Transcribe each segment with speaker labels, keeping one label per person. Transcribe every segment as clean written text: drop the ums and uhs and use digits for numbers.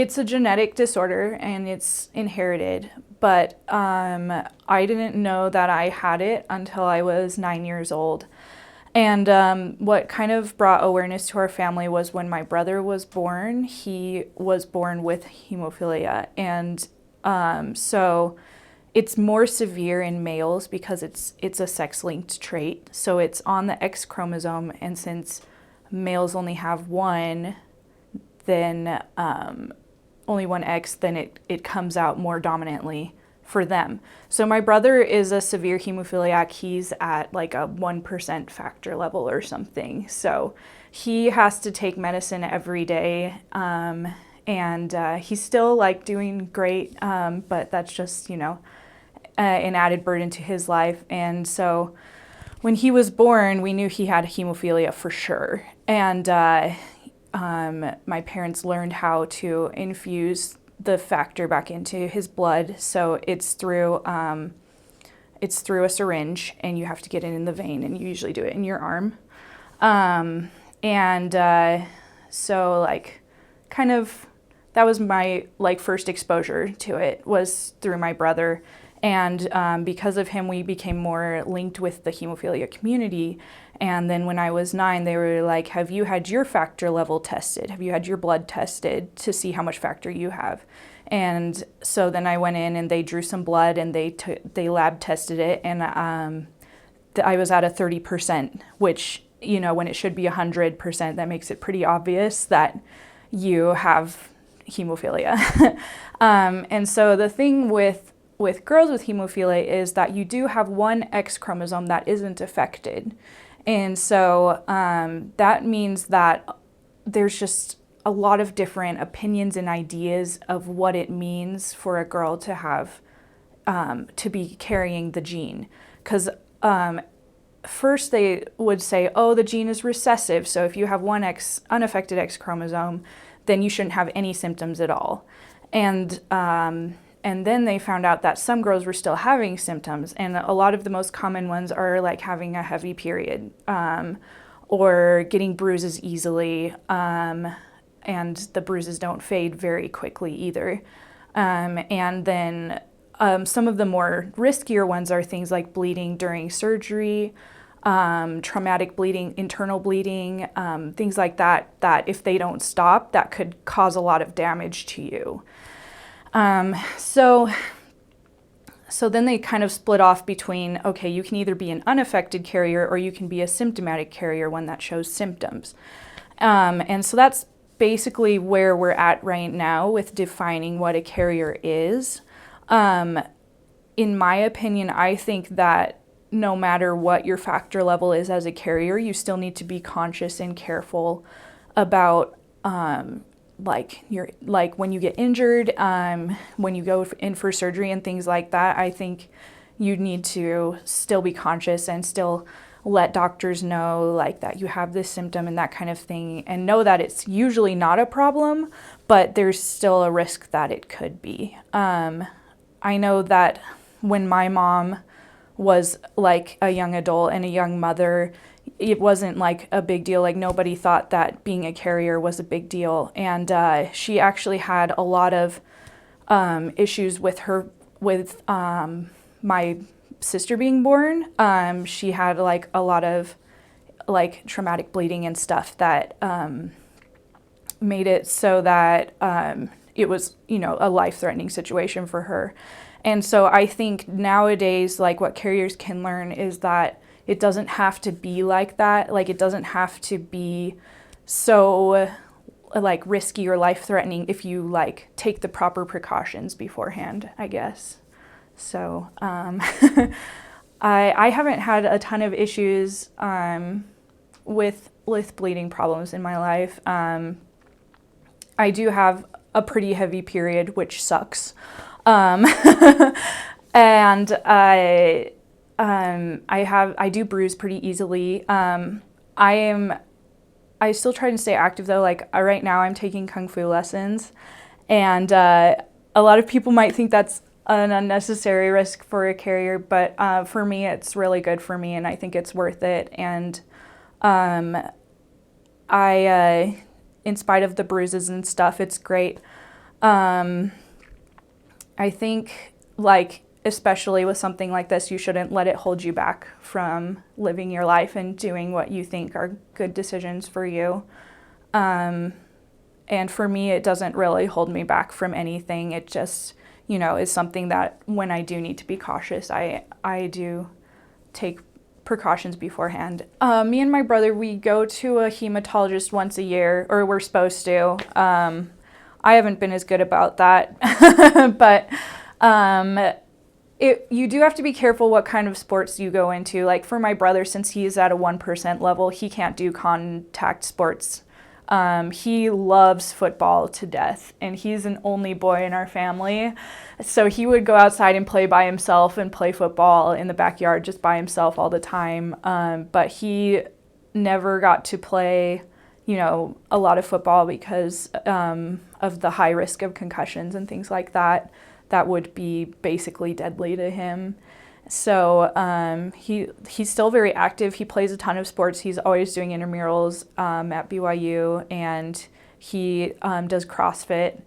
Speaker 1: It's a genetic disorder and it's inherited, but I didn't know that I had it until I was 9 years old. And what kind of brought awareness to our family was when my brother was born. He was born with hemophilia, and so it's more severe in males because it's a sex-linked trait. So it's on the X chromosome, and since males only have one, then only one X, then it comes out more dominantly for them. So my brother is a severe hemophiliac. He's at like a 1% factor level or something. So he has to take medicine every day. And he's still like doing great, but that's just, an added burden to his life. And so when he was born, we knew he had hemophilia for sure. And my parents learned how to infuse the factor back into his blood. So it's through a syringe, and you have to get it in the vein, and you usually do it in your arm. So like kind of that was my like first exposure to it, was through my brother. And because of him, we became more linked with the hemophilia community. And then when I was 9, they were like, have you had your factor level tested? Have you had your blood tested to see how much factor you have? And so then I went in and they drew some blood, and they lab tested it. And I was at a 30%, which, when it should be 100%, that makes it pretty obvious that you have hemophilia. And so the thing with girls with hemophilia is that you do have one X chromosome that isn't affected. And so that means that there's just a lot of different opinions and ideas of what it means for a girl to have, to be carrying the gene. Because first they would say, oh, the gene is recessive. So if you have one unaffected X chromosome, then you shouldn't have any symptoms at all. And then they found out that some girls were still having symptoms, and a lot of the most common ones are like having a heavy period, or getting bruises easily, and the bruises don't fade very quickly either. And then some of the more riskier ones are things like bleeding during surgery, traumatic bleeding, internal bleeding, things like that, that if they don't stop, that could cause a lot of damage to you. So then they kind of split off between, okay, you can either be an unaffected carrier or you can be a symptomatic carrier, one that shows symptoms. And so that's basically where we're at right now with defining what a carrier is. In my opinion, I think that no matter what your factor level is as a carrier, you still need to be conscious and careful about like when you get injured, when you go in for surgery and things like that. I think you need to still be conscious and still let doctors know like that you have this symptom and that kind of thing, and know that it's usually not a problem, but there's still a risk that it could be. I know that when my mom was like a young adult and a young mother, it wasn't like a big deal. Like nobody thought that being a carrier was a big deal. And she actually had a lot of issues with my sister being born. She had like a lot of like traumatic bleeding and stuff that made it so that it was, a life-threatening situation for her. And so I think nowadays, like what carriers can learn is that it doesn't have to be like that. Like it doesn't have to be so like risky or life-threatening if you like take the proper precautions beforehand, I guess. So I haven't had a ton of issues with bleeding problems in my life. I do have a pretty heavy period, which sucks. And I do bruise pretty easily. I still try to stay active though. Like right now I'm taking Kung Fu lessons, and a lot of people might think that's an unnecessary risk for a carrier, but for me it's really good for me, and I think it's worth it. And in spite of the bruises and stuff, it's great. I think, like, especially with something like this, you shouldn't let it hold you back from living your life and doing what you think are good decisions for you. And for me, it doesn't really hold me back from anything. It just, is something that when I do need to be cautious, I do take precautions beforehand. Me and my brother, we go to a hematologist once a year, or we're supposed to. I haven't been as good about that, but you do have to be careful what kind of sports you go into. Like for my brother, since he's at a 1% level, he can't do contact sports. He loves football to death, and he's an only boy in our family. So he would go outside and play by himself and play football in the backyard just by himself all the time. But he never got to play, a lot of football because of the high risk of concussions and things like that. That would be basically deadly to him. So he's still very active. He plays a ton of sports. He's always doing intramurals at BYU, and he does CrossFit.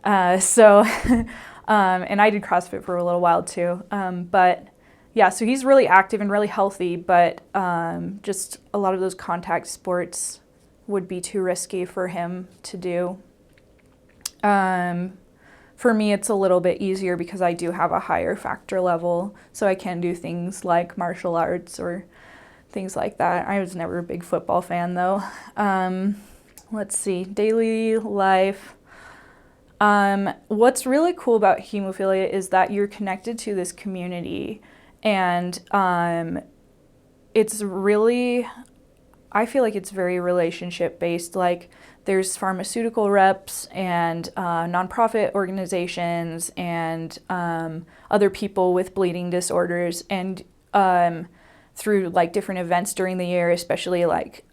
Speaker 1: And I did CrossFit for a little while too. But yeah, so he's really active and really healthy, but just a lot of those contact sports would be too risky for him to do. For me, it's a little bit easier because I do have a higher factor level, so I can do things like martial arts or things like that. I was never a big football fan, though. Let's see, daily life. What's really cool about hemophilia is that you're connected to this community, and it's really, I feel like it's very relationship based. Like there's pharmaceutical reps and nonprofit organizations and other people with bleeding disorders, and through like different events during the year, especially like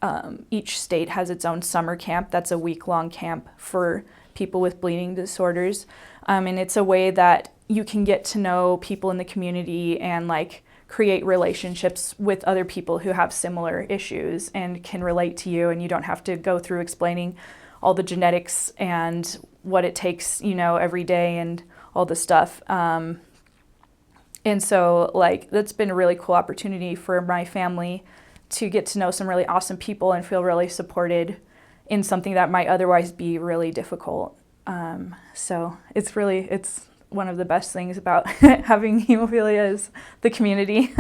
Speaker 1: each state has its own summer camp. That's a week-long camp for people with bleeding disorders, and it's a way that you can get to know people in the community and like create relationships with other people who have similar issues and can relate to you, and you don't have to go through explaining all the genetics and what it takes, every day and all the stuff. And so like that's been a really cool opportunity for my family to get to know some really awesome people and feel really supported in something that might otherwise be really difficult. So it's one of the best things about having hemophilia is the community.